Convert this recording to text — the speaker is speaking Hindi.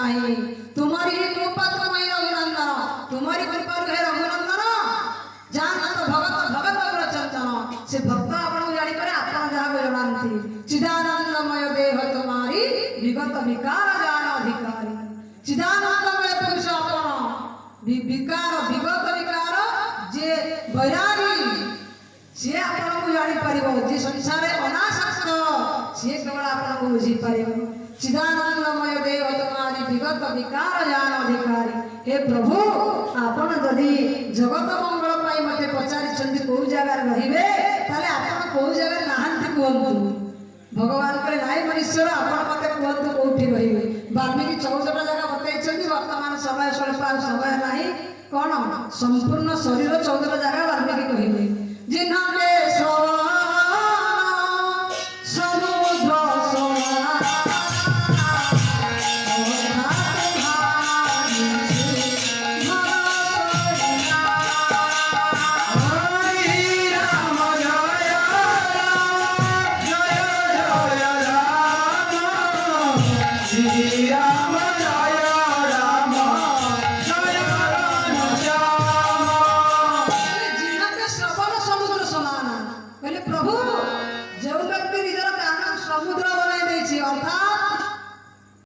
नहीं तुम्हारी ही कृपा तुम्हारी रघुनंदन तुम्हारी कृपा है रघुनंदन जान तो भगत भगत चंदन से भक्त आपन जानी करे आपन जहां को जनांती चिदानंदमय देह तुम्हारी विगत विकार जान अधिकारी चिदानंदमय पुरुष आपन विकार विगत विकार जे बैरागी से आपन को जानी परिबो जे संसार अनासक्त से केवल आपन को बुझी परिबो चिदानंदमय देव तुम्हारी विगत विकार जान अधिकारी हे प्रभु आपन जदि जगत मंगल पाई मते पचारि छंदी को जगह रहिबे ताले आपन को जगह नाहंती कोंतु भगवान करे नाई मनुष्य आपन मते कोंतु कोठी रहिबे वाल्मीकि 14टा जगह बताई छंदी वर्तमान समय स्वल्प समय नाही कोन संपूर्ण शरीर 14टा जगह वाल्मीकि कहिबे जिन्हा के समुद्र Ram